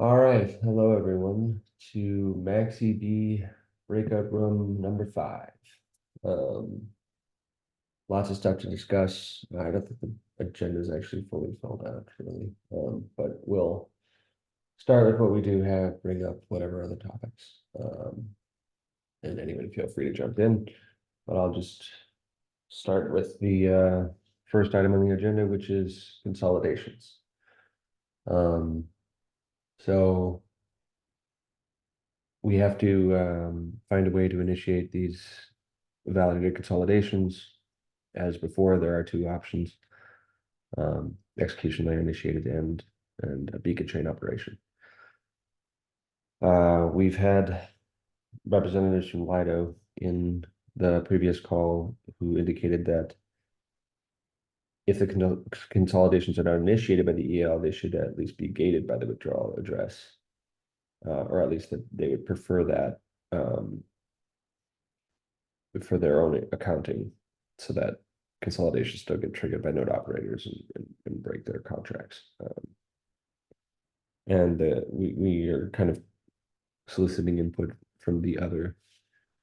All right, hello everyone to MaxEB breakout room number 5. Um, Lots of stuff to discuss. I don't think the agenda is actually fully filled out, really. But we'll start with what we do have, bring up whatever other topics. And anyone feel free to jump in, but I'll just start with the first item on the agenda, which is consolidations. Um, so we have to find a way to initiate these validated consolidations. As before, there are two options: execution layer initiated and a beacon chain operation. We've had representatives from Lido in the previous call who indicated that if the consolidations are not initiated by the EL, they should at least be gated by the withdrawal address, or at least that they would prefer that for their own accounting, so that consolidations still get triggered by node operators and break their contracts. And we are kind of soliciting input from the other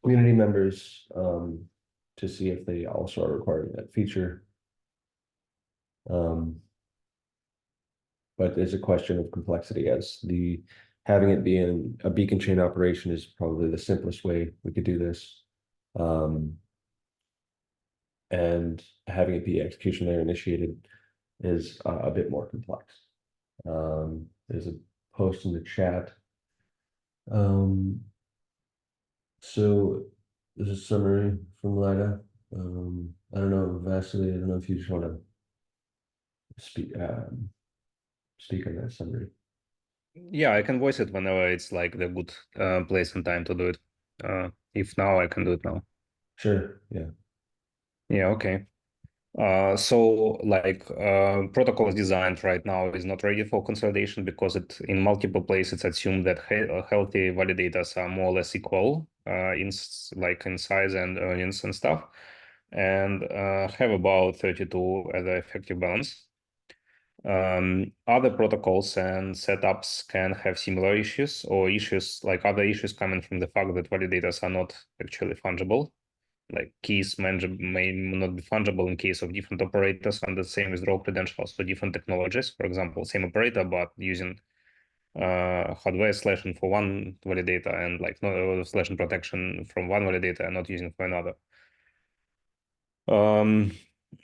community members to see if they also are requiring that feature. But there's a question of complexity, as the having it be in a beacon chain operation is probably the simplest way we could do this. And having it be execution layer initiated is a bit more complex. There's a post in the chat. So there's a summary from Lida. I don't know, Vasily, I don't know if you just want to speak on that summary. Yeah, I can voice it whenever it's like the good place and time to do it. If now, I can do it now. Sure, yeah. Yeah, okay. So like protocol is designed right now is not ready for consolidation because it in multiple places it's assumed that healthy validators are more or less equal like in size and earnings and stuff, and have about 32 as an effective balance. Other protocols and setups can have similar issues, or issues like other issues coming from the fact that validators are not actually fungible. Like keys may not be fungible in case of different operators and the same withdrawal credentials for different technologies. For example, same operator, but using hardware slashing for one validator and like no slashing protection from one validator and not using for another.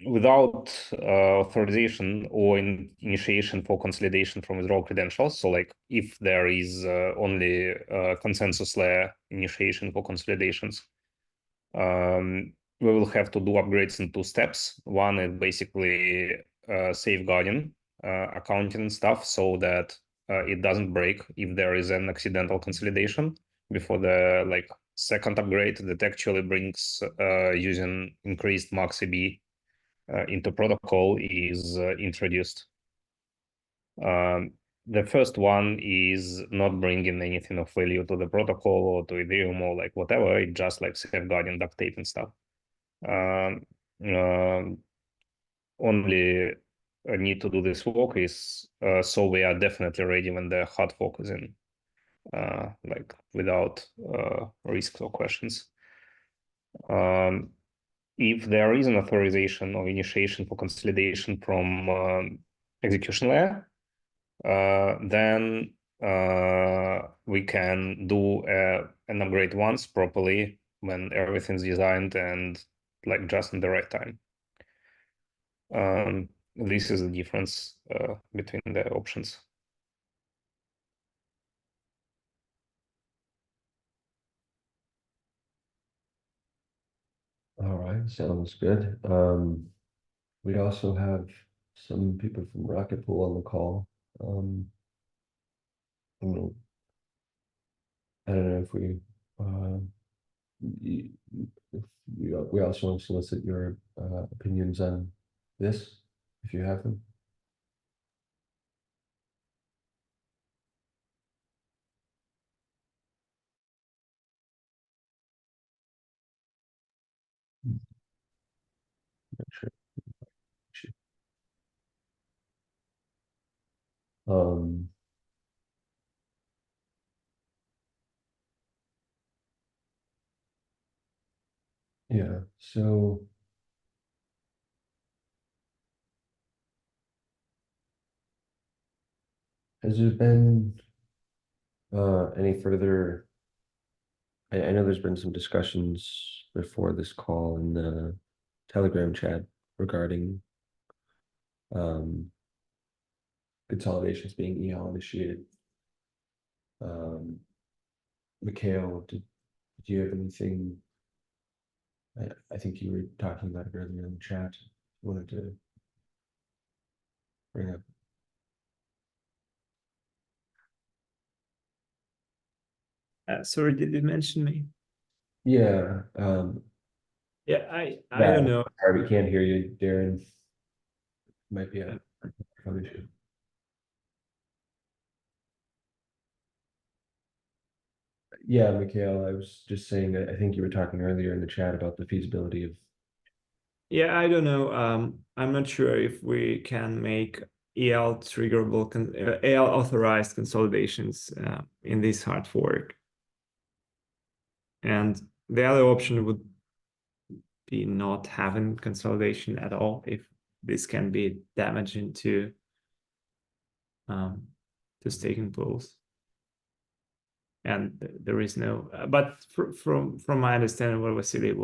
Without authorization or initiation for consolidation from withdrawal credentials. So like if there is only consensus layer initiation for consolidations, we will have to do upgrades in two steps. One is basically safeguarding accounting stuff so that it doesn't break if there is an accidental consolidation before the like second upgrade that actually brings using increased MaxEB into protocol is introduced. The first one is not bringing anything of value to the protocol or to Ethereum or like whatever. It's just like safeguarding duct tape and stuff. Um, Only need to do this work is so we are definitely ready when the hard fork is in, like without risks or questions. If there is an authorization or initiation for consolidation from execution layer, then we can do an upgrade once properly when everything's designed and like just in the right time. This is the difference between the options. All right, sounds good. We also have some people from Rocket Pool on the call. I don't know, I don't know if if we also want to solicit your opinions on this, if you have them. Not sure. Um, Yeah, so. Has there been any further? I know there's been some discussions before this call in the Telegram chat regarding consolidations being EL initiated. Mikhail, did you have anything? I think you were talking about it earlier in the chat. You wanted to bring up. Sorry, did you mention me? Yeah, Yeah, I don't know. We can't hear you, Darren. Might be a phone issue. Yeah, Mikhail, I was just saying that I think you were talking earlier in the chat about the feasibility of. Yeah, I don't know. I'm not sure if we can make EL triggerable, EL authorized consolidations in this hard fork. And the other option would be not having consolidation at all if this can be damaging to staking pools. And there is no, but from my understanding, what Vasily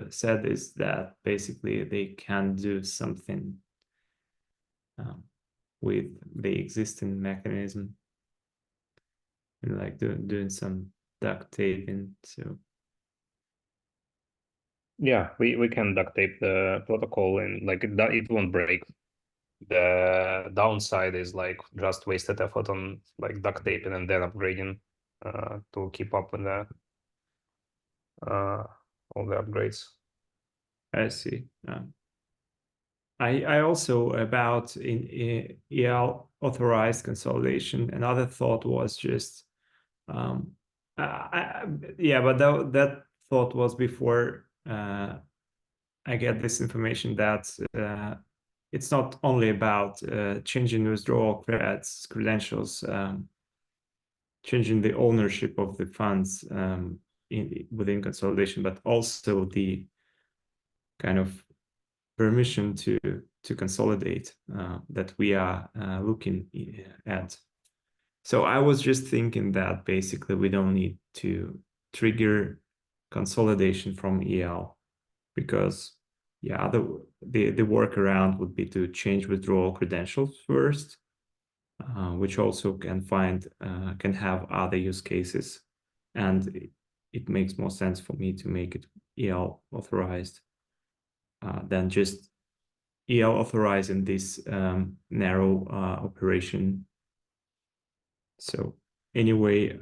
said is that basically they can do something with the existing mechanism, and like doing some duct taping. So Yeah, we can duct tape the protocol and like it won't break. The downside is like just wasted effort on like duct taping and then upgrading to keep up with the all the upgrades. I see. I also about in EL authorized consolidation. Another thought was just, yeah, but that thought was before I get this information that it's not only about changing withdrawal credentials, changing the ownership of the funds within consolidation, but also the kind of permission to consolidate that we are looking at. So I was just thinking that basically we don't need to trigger consolidation from EL, because yeah, the workaround would be to change withdrawal credentials first, which also can have other use cases, and it makes more sense for me to make it EL authorized than just EL authorizing this narrow operation. So anyway,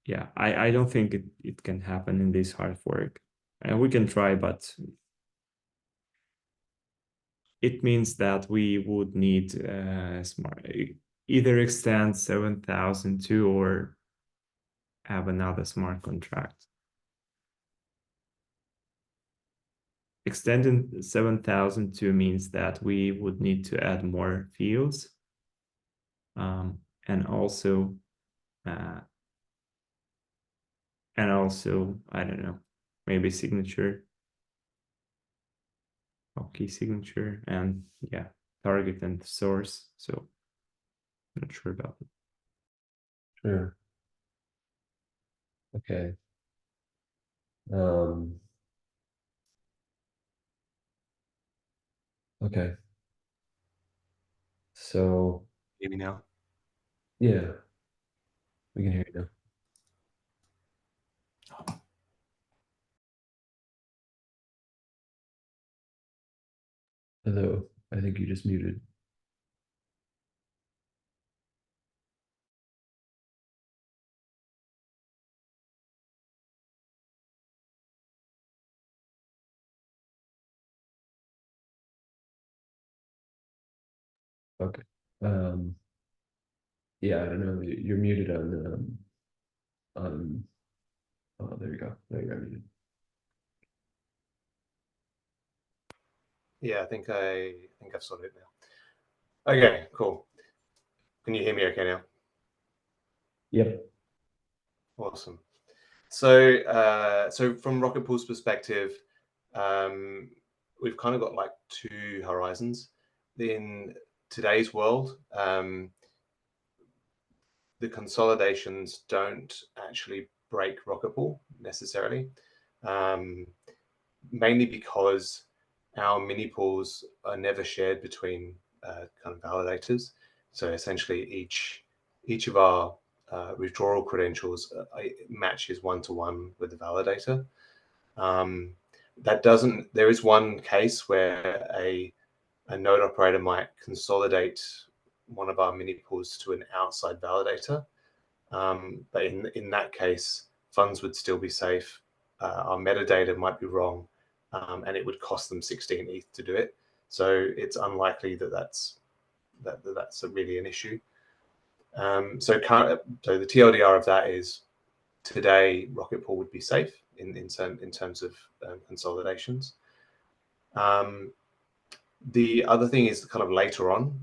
yeah, I don't think it can happen in this hard fork. We can try, but it means that we would need either extend 7002 or have another smart contract. Extending 7002 means that we would need to add more fields, and also I don't know, maybe signature or key signature, and yeah, target and source. So I'm not sure about it. Sure. Okay. Okay. So Hear me now? yeah, we can hear you now. Although I think you just muted. Okay. Yeah, I don't know. You're muted on oh, there you go. There you go. Muted. Yeah, I think I've sorted it now. Okay, cool. Can you hear me okay now? Yep. Awesome. So from Rocket Pool's perspective, we've kind of got like two horizons. In today's world, the consolidations don't actually break Rocket Pool necessarily, mainly because our mini pools are never shared between kind of validators. So essentially, each of our withdrawal credentials matches one-to-one with the validator. That doesn't. There is one case where a node operator might consolidate one of our mini pools to an outside validator, but in that case, funds would still be safe. Our metadata might be wrong, and it would cost them 16 ETH to do it. So it's unlikely that that's really an issue. So the TLDR of that is today Rocket Pool would be safe in terms of consolidations. The other thing is kind of later on,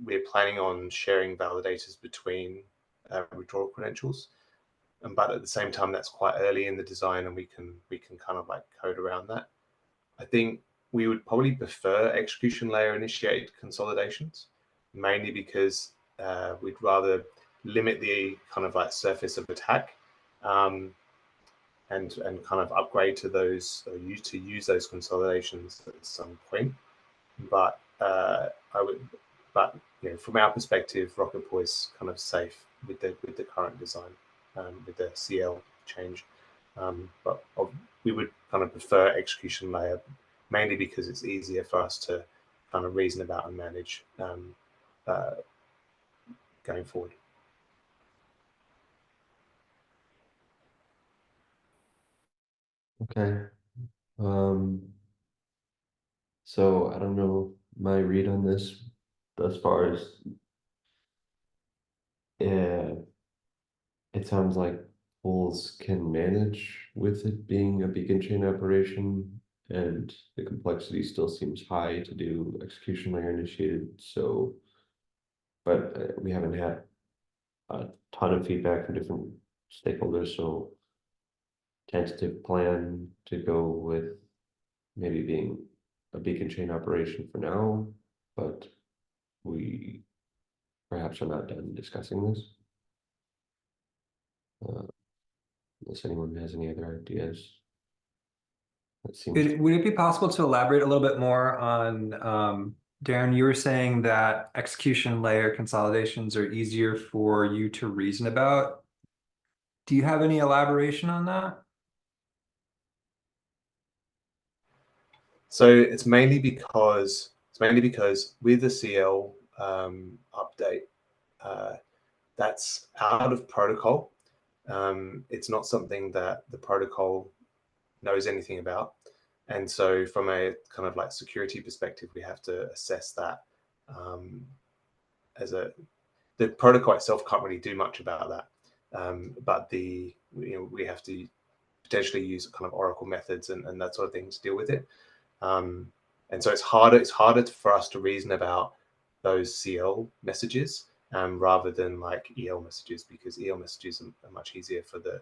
we're planning on sharing validators between withdrawal credentials, but at the same time, that's quite early in the design, and we can kind of like code around that. I think we would probably prefer execution layer initiated consolidations, mainly because we'd rather limit the kind of like surface of attack, and kind of upgrade to those, use those consolidations at some point. But from our perspective, Rocket Pool is kind of safe with the current design, with the CL change. But we would kind of prefer execution layer, mainly because it's easier for us to kind of reason about and manage going forward. Okay. So I don't know my read on this as far as it sounds like pools can manage with it being a beacon chain operation, and the complexity still seems high to do execution layer initiated. So, but we haven't had a ton of feedback from different stakeholders, so tentative plan to go with maybe being a beacon chain operation for now, but we perhaps are not done discussing this. Unless anyone has any other ideas. That seems Would it be possible to elaborate a little bit more on, Darren, you were saying that execution layer consolidations are easier for you to reason about. Do you have any elaboration on that? So it's mainly because with the CL update, that's out of protocol. It's not something that the protocol knows anything about, and so from a kind of like security perspective, we have to assess that. The protocol itself can't really do much about that, but we have to potentially use kind of Oracle methods and that sort of thing to deal with it. And so it's harder for us to reason about those CL messages rather than like EL messages, because EL messages are much easier for the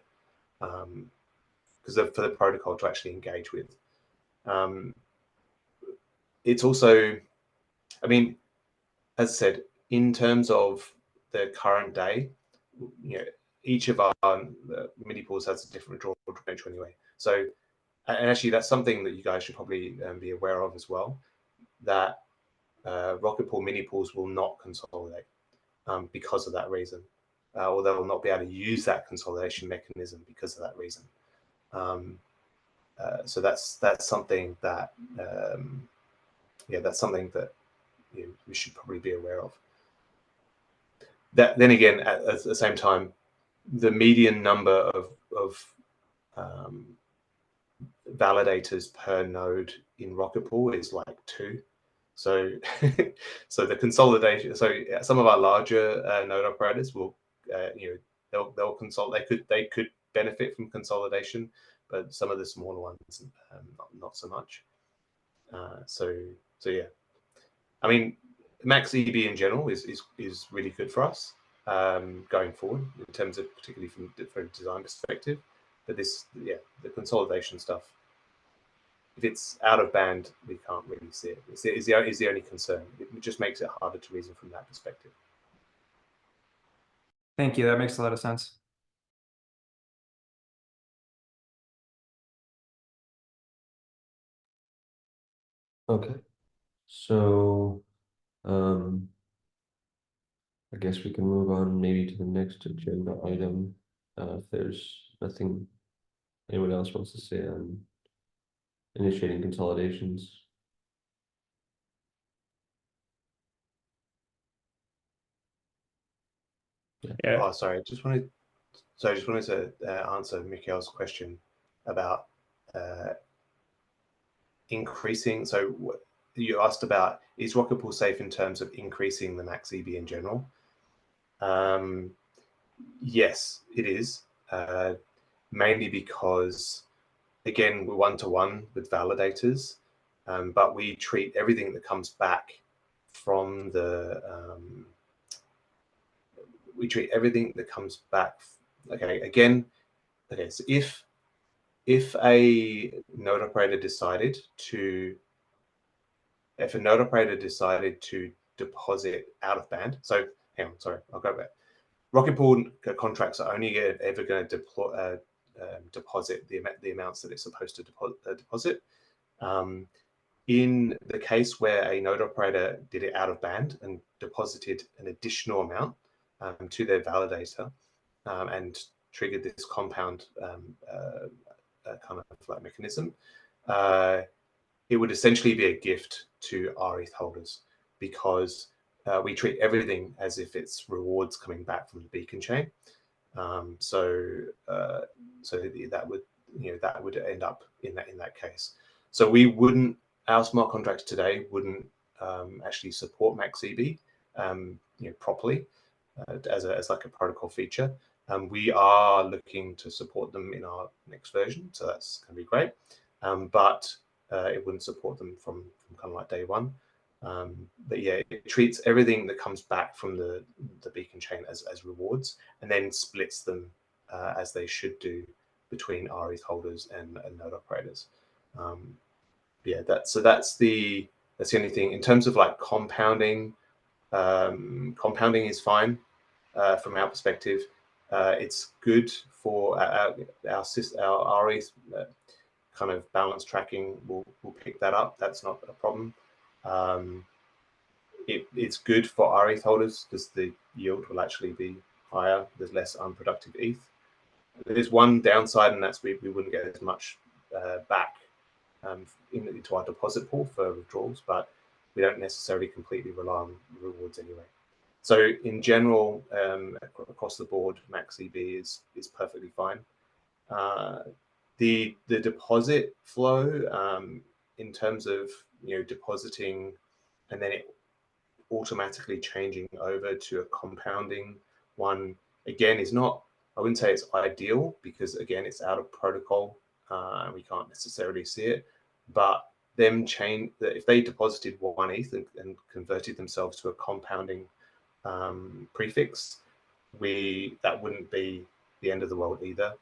for the protocol to actually engage with. It's also, I mean, as I said, in terms of the current day, each of our mini pools has a different withdrawal credential anyway. So, and actually, that's something that you guys should probably be aware of as well, that Rocket Pool mini pools will not consolidate because of that reason, or they will not be able to use that consolidation mechanism because of that reason. So that's something that that's something that we should probably be aware of. That then again, at the same time, the median number of validators per node in Rocket Pool is like 2. So, so the consolidation. So some of our larger node operators will, they'll consolidate. They could benefit from consolidation, but some of the smaller ones, not so much. So yeah, I mean, MaxEB in general is really good for us going forward in terms of particularly from a design perspective. But the consolidation stuff if it's out of band, we can't really see it. Is the only concern. It just makes it harder to reason from that perspective. Thank you. That makes a lot of sense. Okay, so, I guess we can move on maybe to the next agenda item, if there's nothing anyone else wants to say on initiating consolidations. Yeah. Oh, sorry. I just wanted to answer Mikhail's question about increasing. So you asked about, is Rocket Pool safe in terms of increasing the MaxEB in general? Yes, it is. Mainly because, again, we're one-to-one with validators, but we treat everything that comes back from the Okay, again, okay. So if a node operator decided to deposit out of band, so hang on, sorry, I'll go back. Rocket Pool contracts are only ever going to deposit the amounts that it's supposed to deposit. In the case where a node operator did it out of band and deposited an additional amount to their validator and triggered this compound kind of like mechanism, it would essentially be a gift to our ETH holders, because we treat everything as if it's rewards coming back from the beacon chain. So that would end up in that case. So we wouldn't, our smart contracts today wouldn't actually support MaxEB properly as like a protocol feature. We are looking to support them in our next version, so that's going to be great. But it wouldn't support them from kind of like day one. But yeah, it treats everything that comes back from the beacon chain as rewards, and then splits them as they should do between our ETH holders and node operators. Yeah, that's the only thing. In terms of like compounding, compounding is fine from our perspective. It's good for our ETH kind of balance tracking. We'll pick that up. That's not a problem. It's good for our ETH holders because the yield will actually be higher. There's less unproductive ETH. There's one downside, and that's we wouldn't get as much back into our deposit pool for withdrawals, but we don't necessarily completely rely on rewards anyway. So in general, across the board, MaxEB is perfectly fine. The deposit flow in terms of depositing and then it automatically changing over to a compounding one, again, is not, I wouldn't say it's ideal, because again, it's out of protocol and we can't necessarily see it. But them change that, if they deposited 1 ETH and converted themselves to a compounding prefix, that wouldn't be the end of the world either.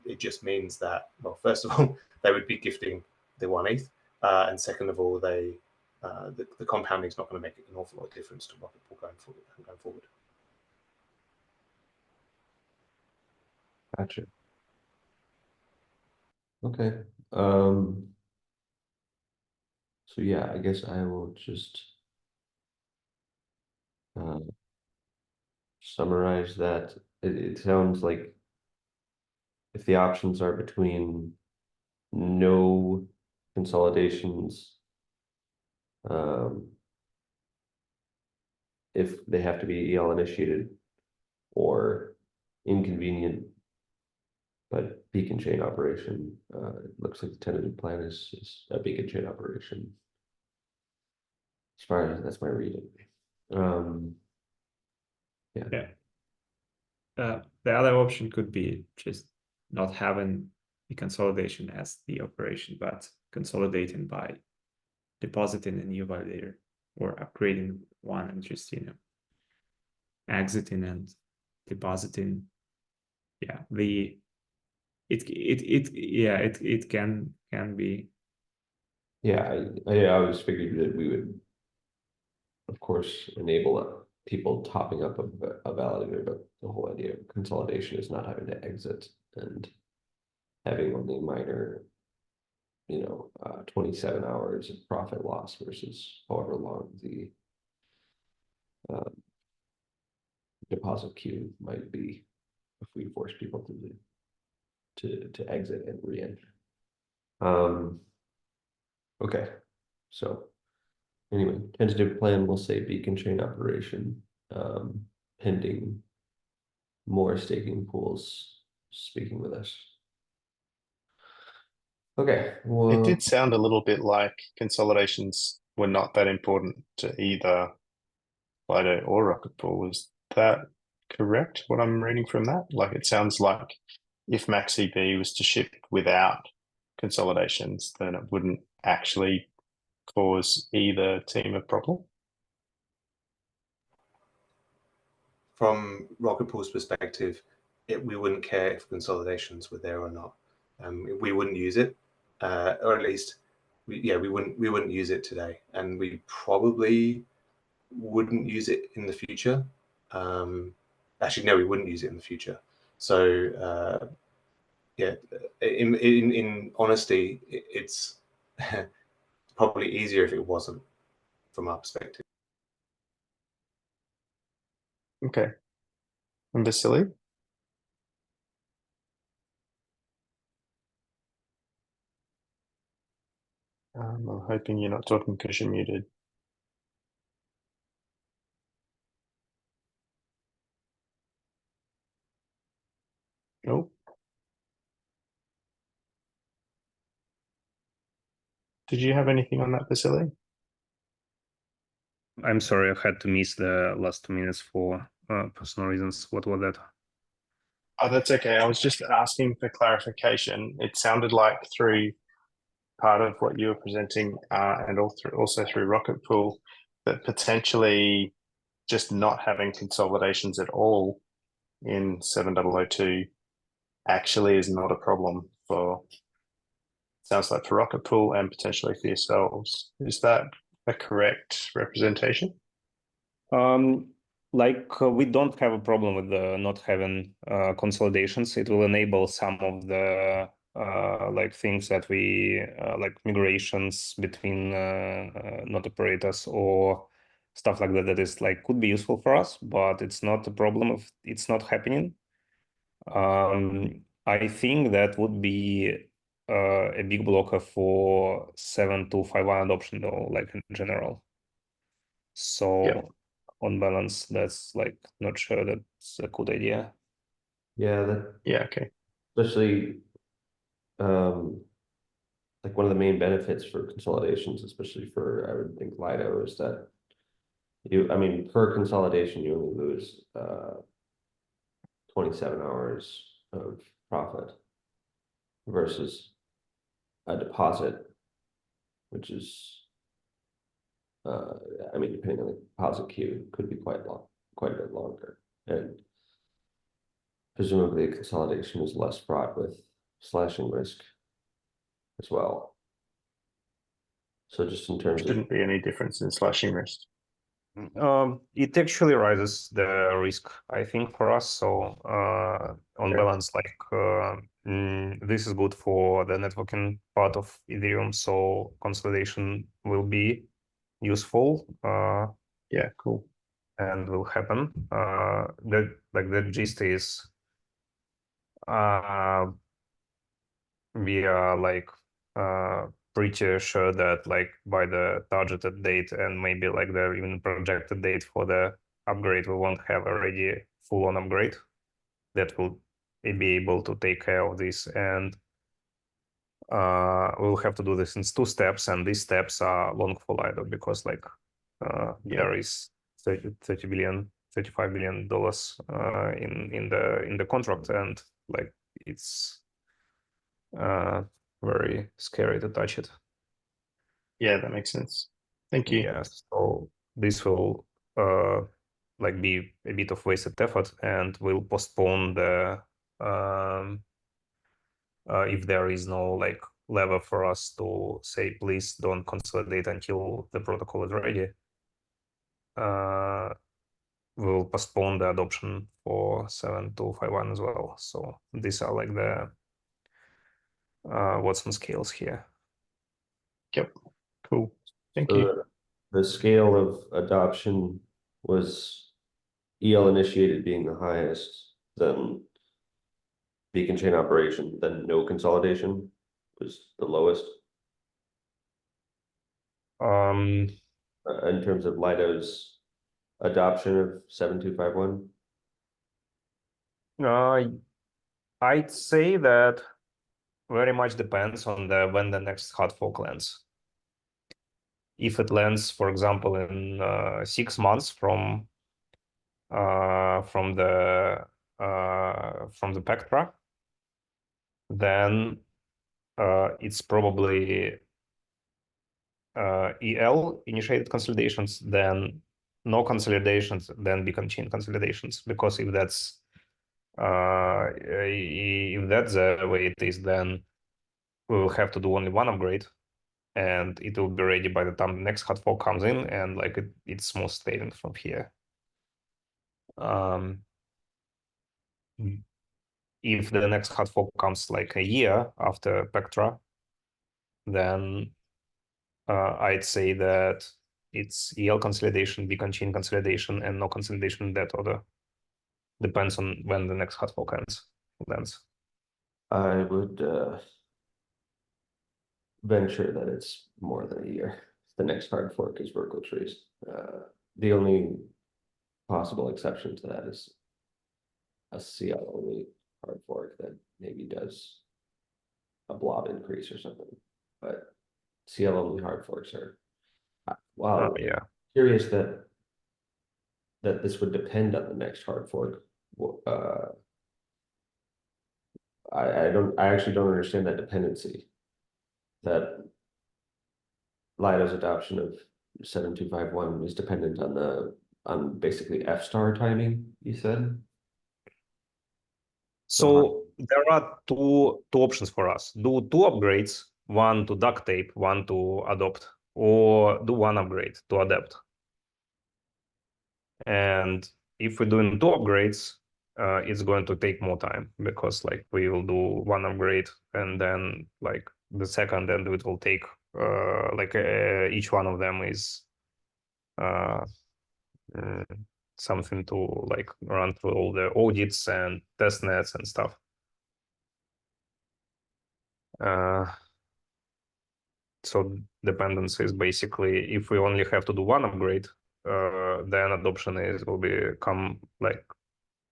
It just means that, well, first of all, they would be gifting the 1 ETH, and second of all, the compounding is not going to make an awful lot of difference to Rocket Pool going forward. Gotcha. Okay. So yeah, I guess I will just summarize that. It sounds like if the options are between no consolidations, if they have to be EL initiated, or inconvenient but beacon chain operation, it looks like the tentative plan is a beacon chain operation. As far as that's my reading. Yeah. The other option could be just not having the consolidation as the operation, but consolidating by depositing a new validator or upgrading one and just exiting and depositing. Yeah, it can can be. Yeah, I always figured that we would, of course, enable people topping up a validator, but the whole idea of consolidation is not having to exit and having only minor, 27 hours of profit loss versus however long the deposit queue might be if we force people to exit and re-enter. Okay, so anyway, tentative plan will say beacon chain operation, pending more staking pools speaking with us. Okay, It well, did sound a little bit like consolidations were not that important to either Lido or Rocket Pool. Is that correct? What I'm reading from that? Like it sounds like if MaxEB was to ship without consolidations, then it wouldn't actually cause either team a problem. From Rocket Pool's perspective, we wouldn't care if consolidations were there or not. We wouldn't use it, or at least, we wouldn't use it today, and we probably wouldn't use it in the future. Actually, no, we wouldn't use it in the future. So, yeah, in honesty, it's probably easier if it wasn't, from our perspective. Okay. And Vasily? I'm hoping you're not talking because you're muted. Nope. Did you have anything on that, Vasily? I'm sorry, I had to miss the last 2 minutes for personal reasons. What was that? Oh, that's okay. I was just asking for clarification. It sounded like through part of what you were presenting and also through Rocket Pool that potentially just not having consolidations at all in 7002 actually is not a problem for, sounds like for Rocket Pool and potentially for yourselves. Is that a correct representation? We don't have a problem with the not having consolidations. It will enable some of the things that we like migrations between node operators or stuff like that. That is could be useful for us, but it's not a problem if it's not happening. I think that would be a big blocker for 7.2.5.1 adoption, though, like in general. So. Yep. On balance, that's not sure that's a good idea. yeah, Yeah, okay. especially one of the main benefits for consolidations, especially for I would think Lido, is that per consolidation you only lose 27 hours of profit versus a deposit, which is depending on the deposit queue, could be quite a bit longer, and presumably consolidation is less fraught with slashing risk as well. So just in terms of Shouldn't be any difference in slashing risk. It actually rises the risk, I think, for us. So on balance, this is good for the networking part of Ethereum. So consolidation will be useful. Yeah, cool. And will happen. The gist is we are pretty sure that by the targeted date and maybe the even projected date for the upgrade, we won't have already full-on upgrade that will be able to take care of this, and we'll have to do this in 2 steps, and these steps are long for Lido because there is $35 billion in the contract, and it's very scary to touch it. Yeah, that makes sense. Thank you. Yeah, so this will be a bit of wasted effort, and will postpone the if there is no lever for us to say, please don't consolidate until the protocol is ready. We'll postpone the adoption for 7251 as well. So these are like the Watson scales here. Yep. Cool. Thank you. The scale of adoption was EL initiated being the highest, then beacon chain operation, then no consolidation was the lowest. In terms of Lido's adoption of 7251. I'd say that very much depends on when the next hard fork lands. If it lands, for example, in 6 months from the Pectra, then it's probably EL initiated consolidations, then no consolidations, then beacon chain consolidations. Because if that's the way it is, then we will have to do only one upgrade, and it will be ready by the time the next hard fork comes in, and like it's smooth sailing from here. If the next hard fork comes like a year after Pectra, then I'd say that it's EL consolidation, beacon chain consolidation, and no consolidation in that order. Depends on when the next hard fork lands. I would venture that it's more than a year. The next hard fork is vertical trees. The only possible exception to that is a CL only hard fork that maybe does a blob increase or something, but CL only hard forks are wow. Yeah. Curious that this would depend on the next hard fork. I actually don't understand that dependency. That Lido's adoption of 7251 is dependent on basically F star timing, you said? So there are two options for us. Do 2 upgrades, one to duct tape, one to adopt, or do 1 upgrade to adapt. And if we're doing 2 upgrades, it's going to take more time, because like we will do 1 upgrade and then like the second, and it will take each one of them is something to like run through all the audits and test nets and stuff. So dependency is basically, if we only have to do 1 upgrade, then adoption will become like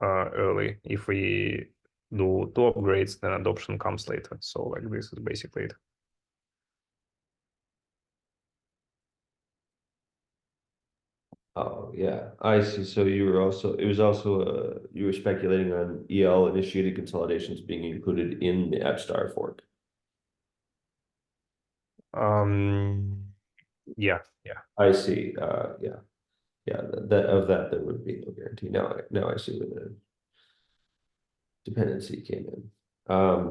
early. If we do 2 upgrades, then adoption comes later. So like this is basically it. Oh yeah, I see. So you were you were speculating on EL initiated consolidations being included in the F star fork. Yeah. I see. Yeah. That there would be no guarantee. Now I see where the dependency came in.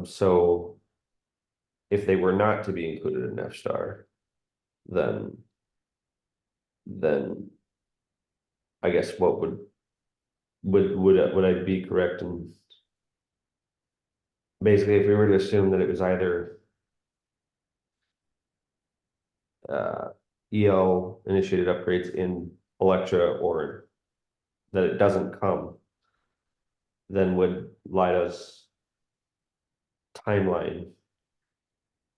So if they were not to be included in F star, then I guess what would I be correct in basically if we were to assume that it was either EL initiated upgrades in Electra or that it doesn't come, then would Lido's timeline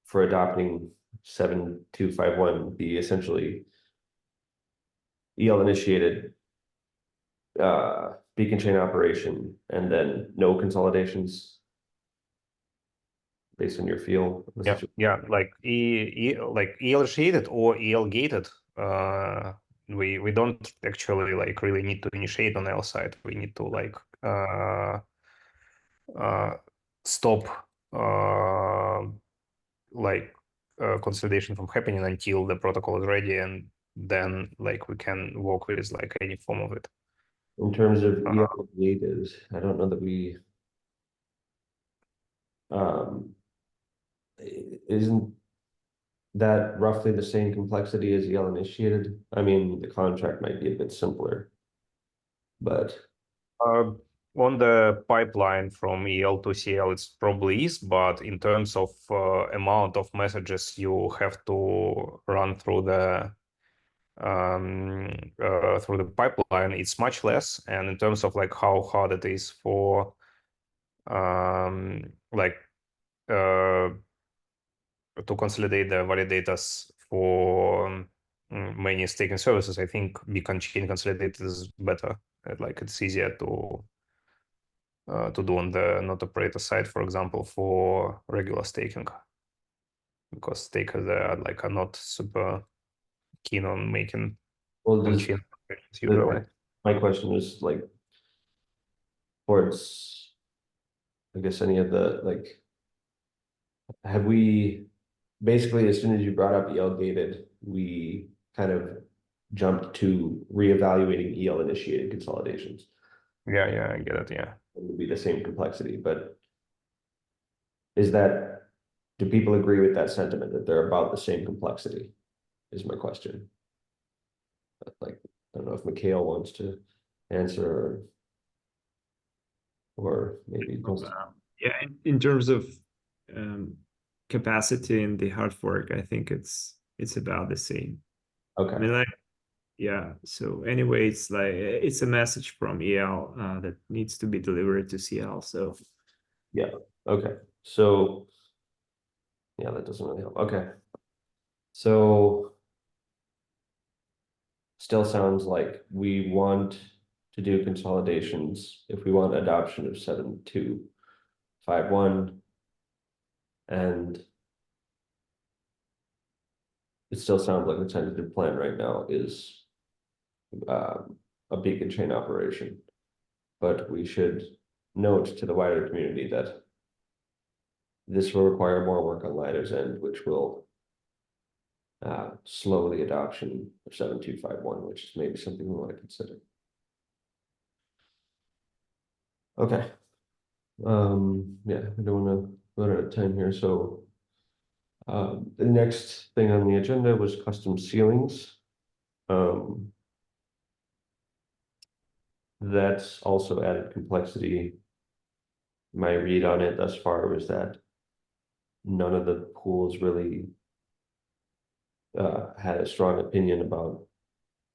for adopting 7251 be essentially EL initiated beacon chain operation and then no consolidations based on your feel? Yeah, like like EL initiated or EL gated. We don't actually like really need to initiate on L side. We need to like stop consolidation from happening until the protocol is ready, and then like we can work with like any form of it. In terms of EL gated, I don't know that we isn't that roughly the same complexity as EL initiated? I mean, the contract might be a bit simpler, but On the pipeline from EL to CL, it's probably is, but in terms of amount of messages you have to run through the pipeline, it's much less. And in terms of like how hard it is for to consolidate the validators for many staking services, I think beacon chain consolidated is better. Like it's easier to do on the not operator side, for example, for regular staking, because stakers are not super keen on making well, on-chain operations usually. my question is like towards, I guess, any of the like, have we basically, as soon as you brought up EL gated, we kind of jumped to reevaluating EL initiated consolidations. Yeah, I get it. Yeah. It would be the same complexity, but do people agree with that sentiment that they're about the same complexity? Is my question. Like, I don't know if Mikhail wants to answer or maybe Yeah, in terms of capacity in the hard fork, I think it's about the same. okay. I mean, like, yeah. So anyway, it's like it's a message from EL that needs to be delivered to CL. So yeah, okay. So yeah, that doesn't really help. Okay. So still sounds like we want to do consolidations if we want adoption of 7.2.5.1, and it still sounds like the tentative plan right now is a beacon chain operation, but we should note to the wider community that this will require more work on Lighter's end, which will slow the adoption of 7.2.5.1, which is maybe something we want to consider. Okay. Yeah, I don't want to run out of time here. So the next thing on the agenda was custom ceilings. That's also added complexity. My read on it thus far was that none of the pools really had a strong opinion about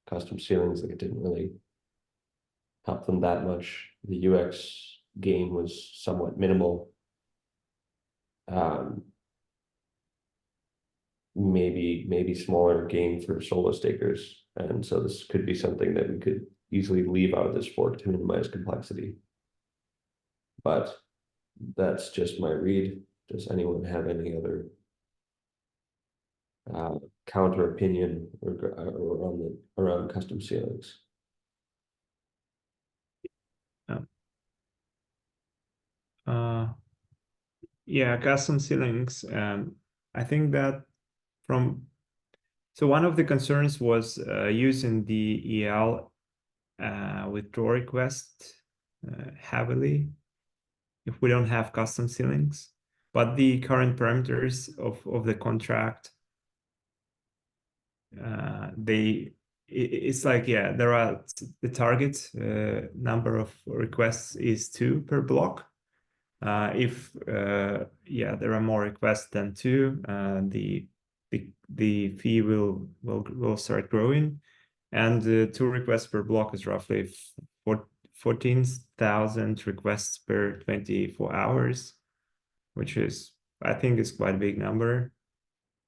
custom ceilings. Like it didn't really help them that much. The UX gain was somewhat minimal. Maybe smaller gain for solo stakers, and so this could be something that we could easily leave out of this fork to minimize complexity. But that's just my read. Does anyone have any other counter opinion or around custom ceilings? Yeah, custom ceilings. I think that so one of the concerns was using the EL withdraw request heavily if we don't have custom ceilings, but the current parameters of the contract, it's like, yeah, there are the target number of requests is 2 per block. If yeah, there are more requests than 2, the fee will start growing, and 2 requests per block is roughly 14,000 requests per 24 hours, which is, I think, is quite a big number.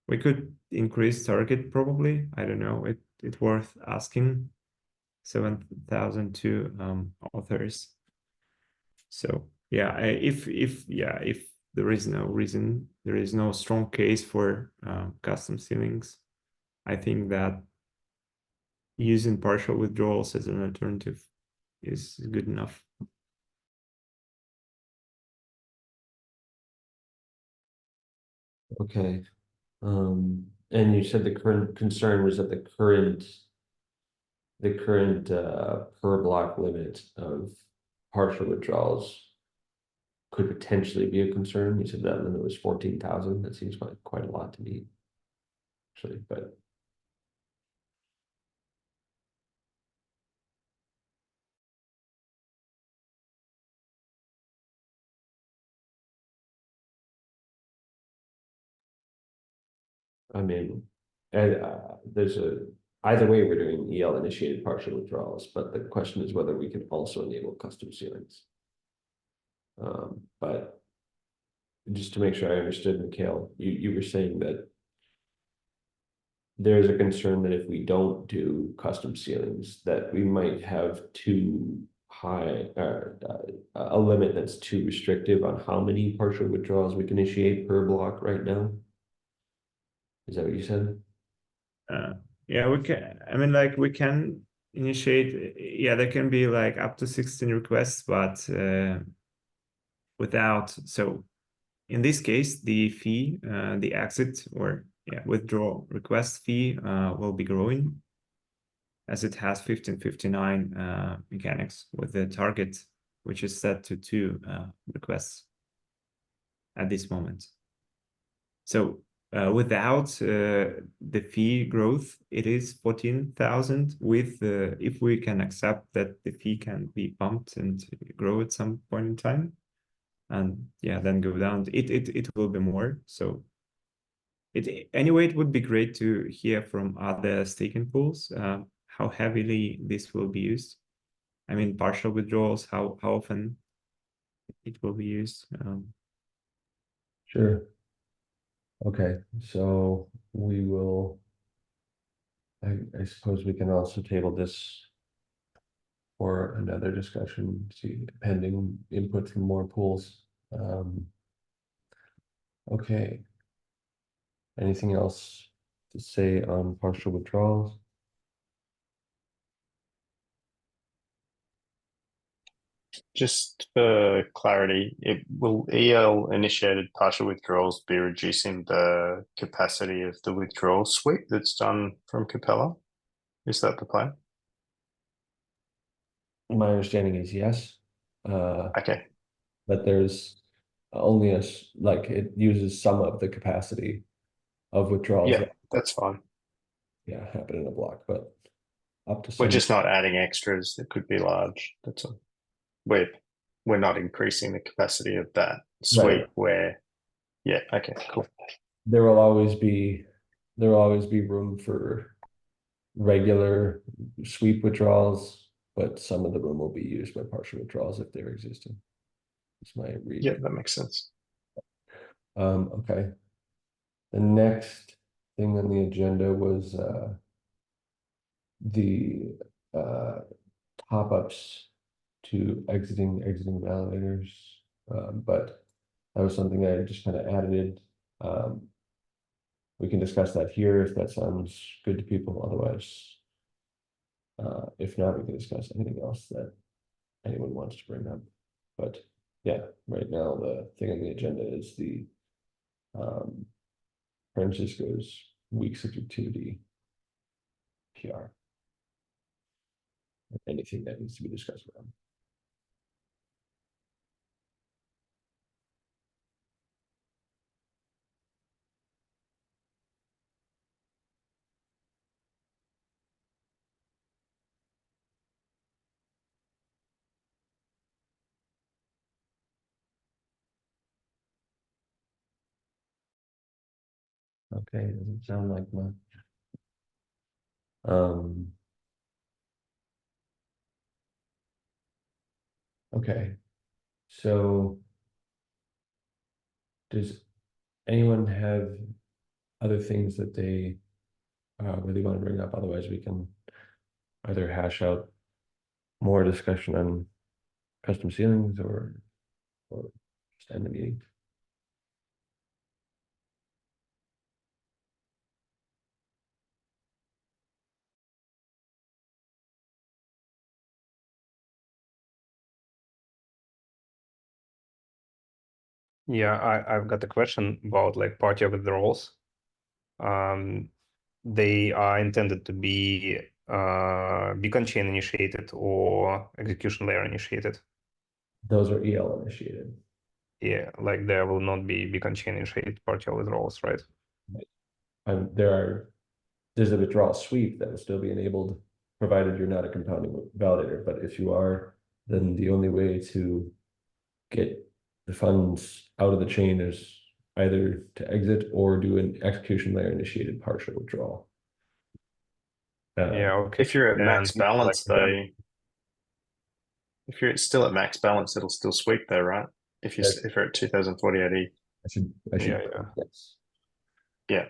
We could increase target probably. I don't know. It's worth asking. 7,002 authors. So yeah, if there is no reason, there is no strong case for custom ceilings, I think that using partial withdrawals as an alternative is good enough. Okay. And you said the current concern was that the current per block limit of partial withdrawals could potentially be a concern. You said that limit was 14,000. That seems quite a lot to me. Actually, but I mean, and there's either way we're doing EL initiated partial withdrawals, but the question is whether we can also enable custom ceilings. But just to make sure I understood, Mikhail, you were saying that there's a concern that if we don't do custom ceilings, that we might have too high, a limit that's too restrictive on how many partial withdrawals we can initiate per block right now. Is that what you said? Yeah, we can. I mean, like we can initiate. Yeah, there can be like up to 16 requests, but without. So in this case, the fee, the exit or withdrawal request fee will be growing, as it has 1559 mechanics with the target, which is set to 2 requests at this moment. So without the fee growth, it is 14,000. With if we can accept that the fee can be bumped and grow at some point in time, and then go down, it will be more. So anyway, it would be great to hear from other staking pools how heavily this will be used. I mean, partial withdrawals, how often it will be used. Sure. Okay, so we will, I suppose we can also table this for another discussion, see, pending input from more pools. Okay. Anything else to say on partial withdrawals? Just for clarity, will EL initiated partial withdrawals be reducing the capacity of the withdrawal sweep that's done from Capella? Is that the plan? My understanding is yes. Okay. But there's only like it uses some of the capacity of withdrawals Yeah, that that's fine. happen in a block, but up to We're some. just not adding extras that could be large. That's all. We're not increasing the capacity of that sweep where, yeah, okay, cool. There will always be room for regular sweep withdrawals, but some of the room will be used by partial withdrawals if they're existing. That's my read. Yeah, that makes sense. Okay. The next thing on the agenda was the top-ups to exiting validators, but that was something I just kind of added. We can discuss that here if that sounds good to people. Otherwise, if not, we can discuss anything else that anyone wants to bring up. But yeah, right now the thing on the agenda is the Francisco's weeks of activity PR. Anything that needs to be discussed around. Okay, doesn't sound like much. Okay, so does anyone have other things that they really want to bring up? Otherwise, we can either hash out more discussion on custom ceilings or just end the meeting. Yeah, I've got a question about like party withdrawals. They are intended to be beacon chain initiated or execution layer initiated. Those are EL initiated. Yeah, like there will not be beacon chain initiated partial withdrawals, right? There's a withdrawal sweep that will still be enabled, provided you're not a compounding validator. But if you are, then the only way to get the funds out of the chain is either to exit or do an execution layer initiated partial withdrawal. Yeah, okay. If you're at max And, balance, like, though, if you're still at max balance, it'll still sweep though, right? If you're at 2048 E. I should, Yeah. yes. Yeah.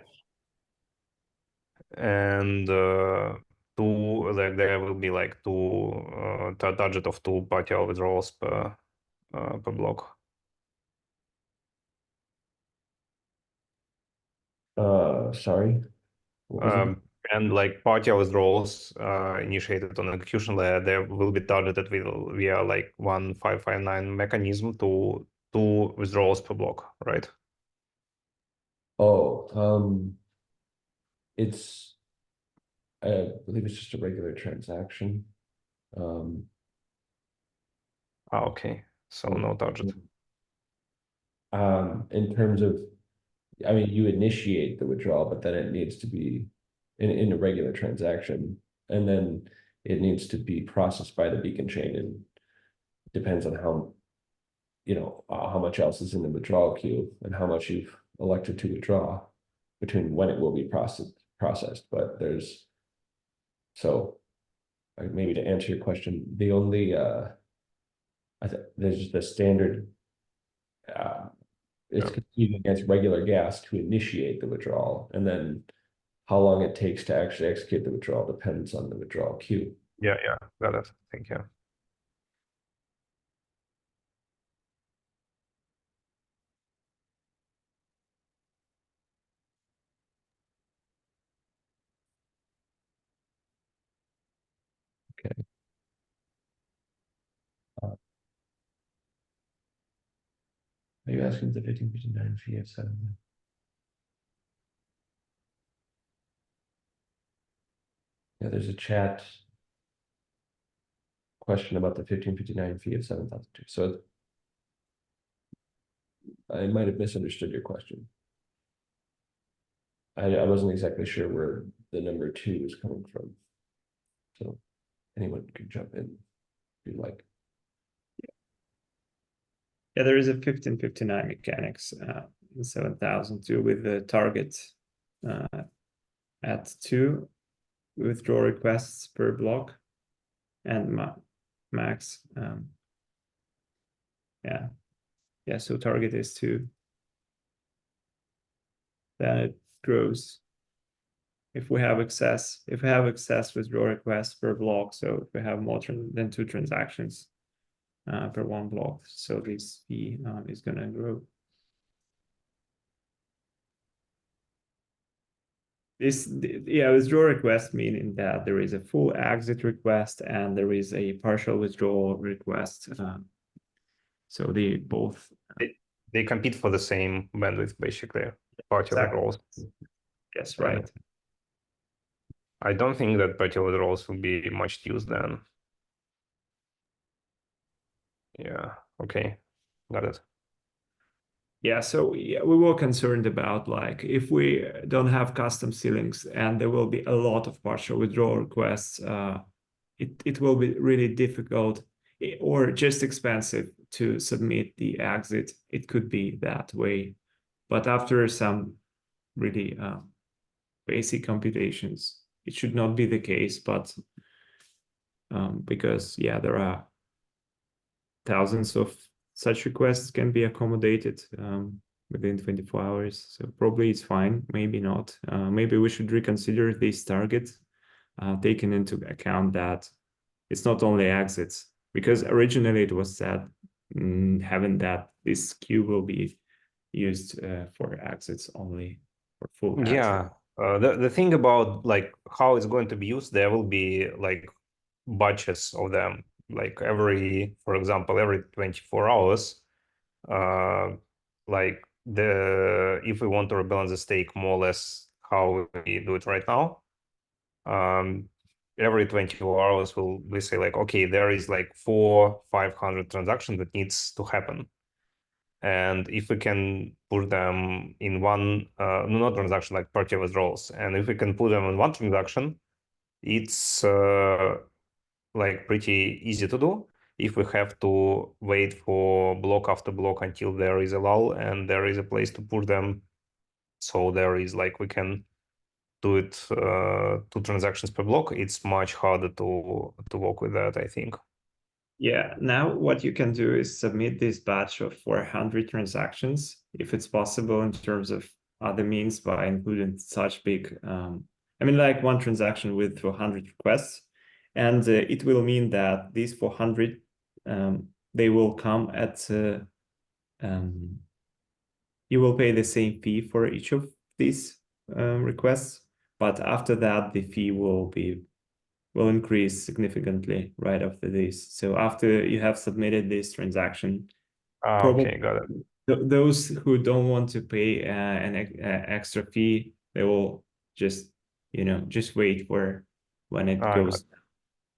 And there will be like target of 2 partial withdrawals per block. Sorry. What was it? And like partial withdrawals initiated on execution layer, they will be targeted via like 1559 mechanism to 2 withdrawals per block, right? Oh, I believe it's just a regular transaction. Okay, so no target. In terms of, I mean, you initiate the withdrawal, but then it needs to be in a regular transaction, and then it needs to be processed by the beacon chain, and depends on how, how much else is in the withdrawal queue and how much you've elected to withdraw between when it will be processed. But maybe to answer your question, the only there's the standard it's competing against regular gas to initiate the withdrawal, and then how long it takes to actually execute the withdrawal depends on the withdrawal queue. Yeah, got it. Thank you. Okay. Are you asking the 1559 VF7? Yeah, there's a chat question about the 1559 fee of 7,002. So I might have misunderstood your question. I wasn't exactly sure where the number 2 is coming from. So anyone can jump in if you like. Yeah, there is a 1559 mechanics, 7002 with the target at 2 withdraw requests per block and max. Yeah, so target is 2. Then it grows. If we have excess withdraw requests per block, so if we have more than 2 transactions per 1 block, so this fee is gonna grow. Withdraw request meaning that there is a full exit request and there is a partial withdrawal request. So they both they compete for the same bandwidth, basically. Partial withdrawals. Yes, right. I don't think that partial withdrawals will be much used then. Yeah, okay, got it. Yeah, so we were concerned about like if we don't have custom ceilings and there will be a lot of partial withdrawal requests, it will be really difficult or just expensive to submit the exit. It could be that way, but after some really basic computations, it should not be the case. But because there are thousands of such requests can be accommodated within 24 hours. So probably it's fine, maybe not. Maybe we should reconsider this target, taking into account that it's not only exits, because originally it was said having that this queue will be used for exits only, for full exit. Yeah, the thing about like how it's going to be used, there will be like batches of them. Like for example, every 24 hours, like if we want to rebalance the stake more or less how we do it right now, every 24 hours we say like, okay, there is like 400-500 transactions that needs to happen. And if we can put them in one, not transaction, like party withdrawals, and if we can put them in one transaction, it's like pretty easy to do. If we have to wait for block after block until there is a lull and there is a place to put them, so there is like we can do it 2 transactions per block, it's much harder to work with that, I think. Yeah, now what you can do is submit this batch of 400 transactions, if it's possible, in terms of other means by including such big, I mean, like one transaction with 400 requests. And it will mean that these 400, they will come at, you will pay the same fee for each of these requests, but after that, the fee will increase significantly right after this. So after you have submitted this transaction, Okay, got it. Those who don't want to pay an extra fee, they will just, just wait for when it goes.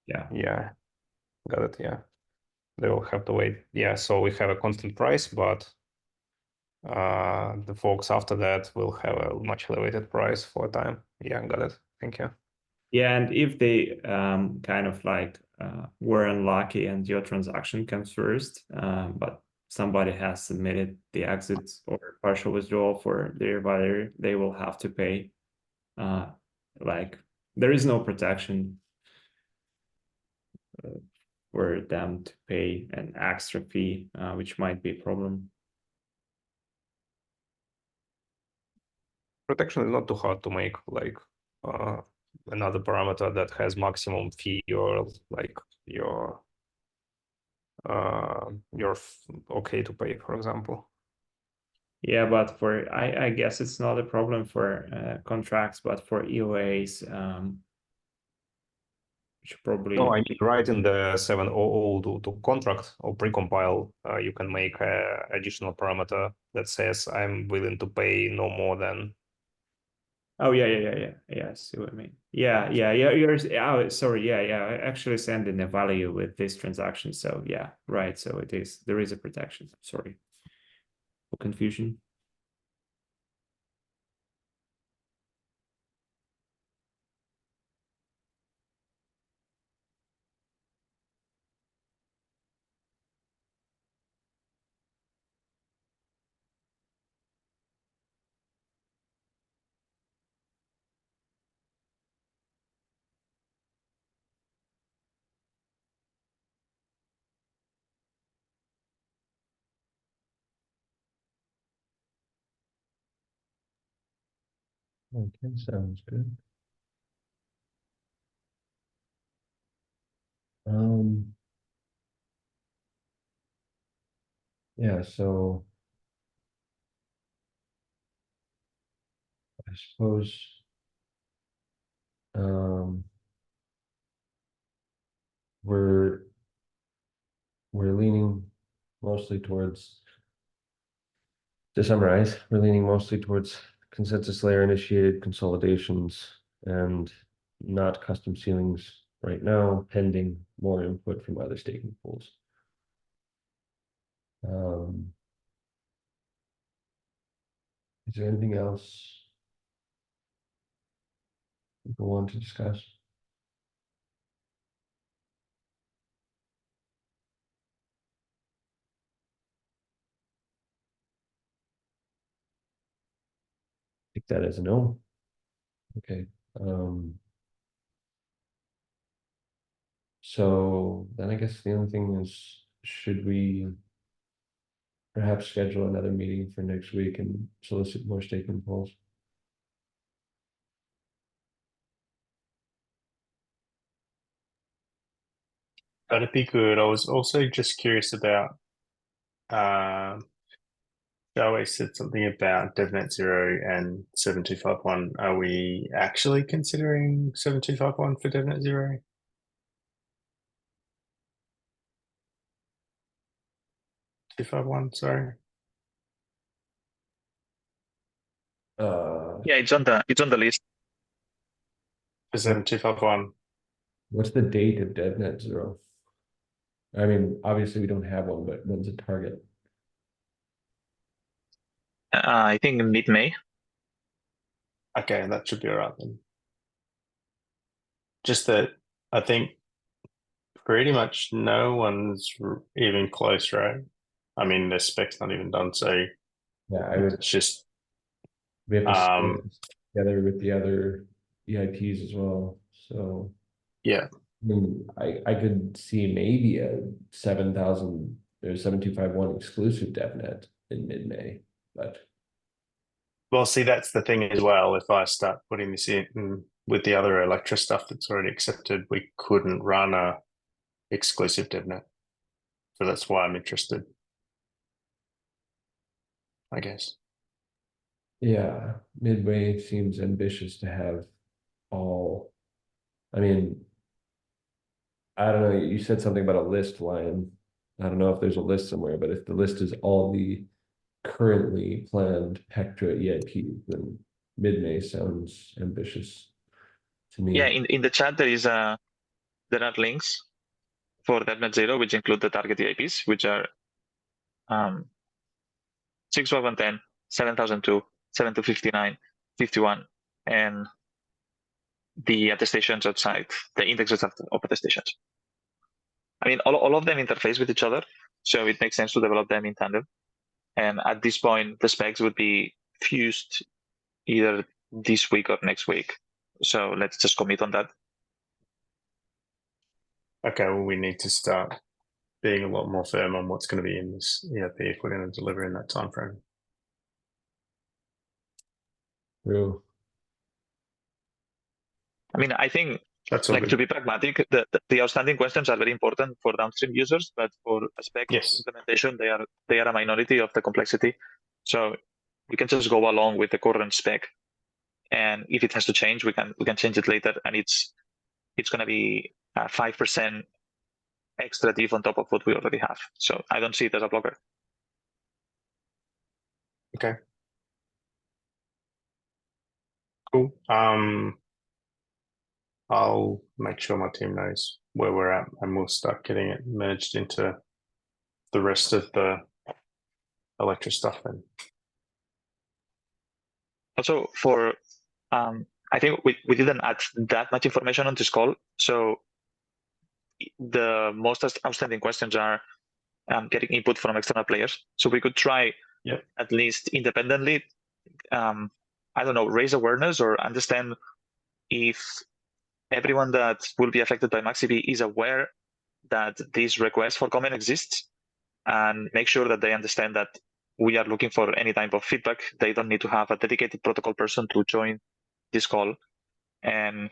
Yeah, got it. Yeah, they will have to wait. Yeah, so we have a constant price, but the folks after that will have a much elevated price for a time. Yeah, got it. Thank you. Yeah, and if they kind of like were unlucky and your transaction comes first, but somebody has submitted the exit or partial withdrawal for their buyer, they will have to pay. Like there is no protection for them to pay an extra fee, which might be a problem. Protection is not too hard to make, like another parameter that has maximum fee or like you're okay to pay, for example. Yeah, but for I guess it's not a problem for contracts, but for EOAs, which probably. No, I mean, right in the 700 to contract or precompile, you can make a additional parameter that says I'm willing to pay no more than. Oh yeah. I see what I mean. Yeah. You're sorry. Yeah. I actually send in a value with this transaction. So yeah, right. So there is a protection. Sorry for confusion. Okay, sounds good. Yeah, so I suppose we're leaning mostly towards, to summarize, we're leaning mostly towards consensus layer initiated consolidations and not custom ceilings right now, pending more input from other staking pools. Is there anything else people want to discuss? Take that as a no. Okay. So then I guess the only thing is, should we perhaps schedule another meeting for next week and solicit more staking polls? That'd be good. I was also just curious about, Joey said something about DevNet 0 and 7251. Are we actually considering 7251 for DevNet 0? 251, sorry. Yeah, it's on the list. For 7251. What's the date of DevNet 0? I mean, obviously we don't have one, but when's the target? I think mid-May. Okay, that should be all right then. Just that I think pretty much no one's even close, right? I mean, the spec's not even done, so Yeah, I would, it's just we have to um split this together with the other EIPs as well, so. yeah. I mean, I could see maybe a 7,000 or 7,251 exclusive DevNet in mid-May, but Well, see, that's the thing as well. If I start putting this in with the other Electra stuff that's already accepted, we couldn't run a exclusive DevNet. So that's why I'm interested, I guess. yeah, midway seems ambitious to have all. I mean, I don't know, you said something about a list, Lion. I don't know if there's a list somewhere, but if the list is all the currently planned Pectra EIP, then mid-May sounds ambitious to me. Yeah, in the chat there are links for DevNet 0, which include the target EIPs, which are 6,110, 7,002, 7,259, 51, and the attestations outside, the indexes of attestations. I mean, all of them interface with each other, so it makes sense to develop them in tandem. And at this point, the specs would be fused either this week or next week. So let's just commit on that. Okay, well, we need to start being a lot more firm on what's going to be in this EIP if we're going to deliver in that time frame. True. I mean, I think, That's all like, good. to be pragmatic, the outstanding questions are very important for downstream users, but for a spec Yes. implementation, they are a minority of the complexity. So we can just go along with the current spec, and if it has to change, we can change it later, and it's going to be 5% extra diff on top of what we already have. So I don't see it as a blocker. Okay. Cool. I'll make sure my team knows where we're at, and we'll start getting it merged into the rest of the Electra stuff then. Also, for I think we didn't add that much information on this call. So the most outstanding questions are getting input from external players. So we could try at least independently, I don't know, raise awareness or understand if everyone that will be affected by MaxEB is aware that this request for comment exists, and make sure that they understand that we are looking for any type of feedback. They don't need to have a dedicated protocol person to join this call, and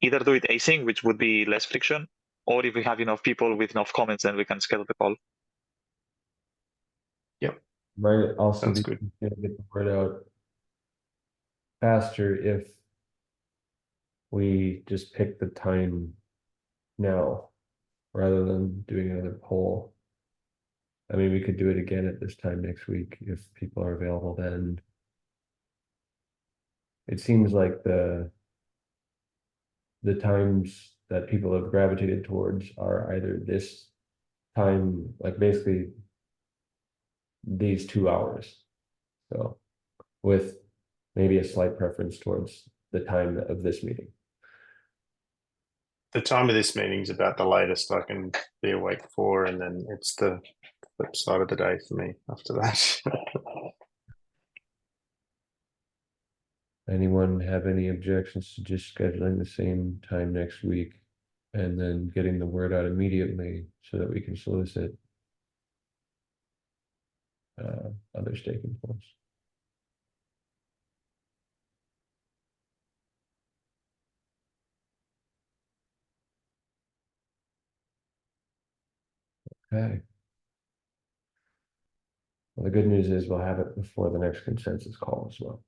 either do it async, which would be less friction, or if we have enough people with enough comments, then we can schedule the call. Yep. Might also Sounds be good. to get the word out faster if we just pick the time now rather than doing another poll. I mean, we could do it again at this time next week if people are available then. It seems like the times that people have gravitated towards are either this time, like basically these 2 hours. So with maybe a slight preference towards the time of this meeting. The time of this meeting is about the latest I can be awake for, and then it's the flip side of the day for me after that. Anyone have any objections to just scheduling the same time next week and then getting the word out immediately so that we can solicit other stakeholders? Okay. Well, the good news is we'll have it before the next consensus call as well.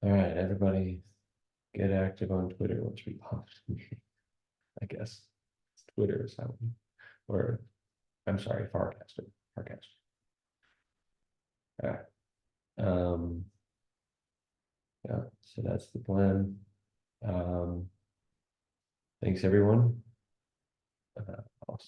All right, everybody get active on Twitter once we post. I guess Twitter is how we, or I'm sorry, Farcaster. All right. Yeah, so that's the plan. Thanks everyone. I'll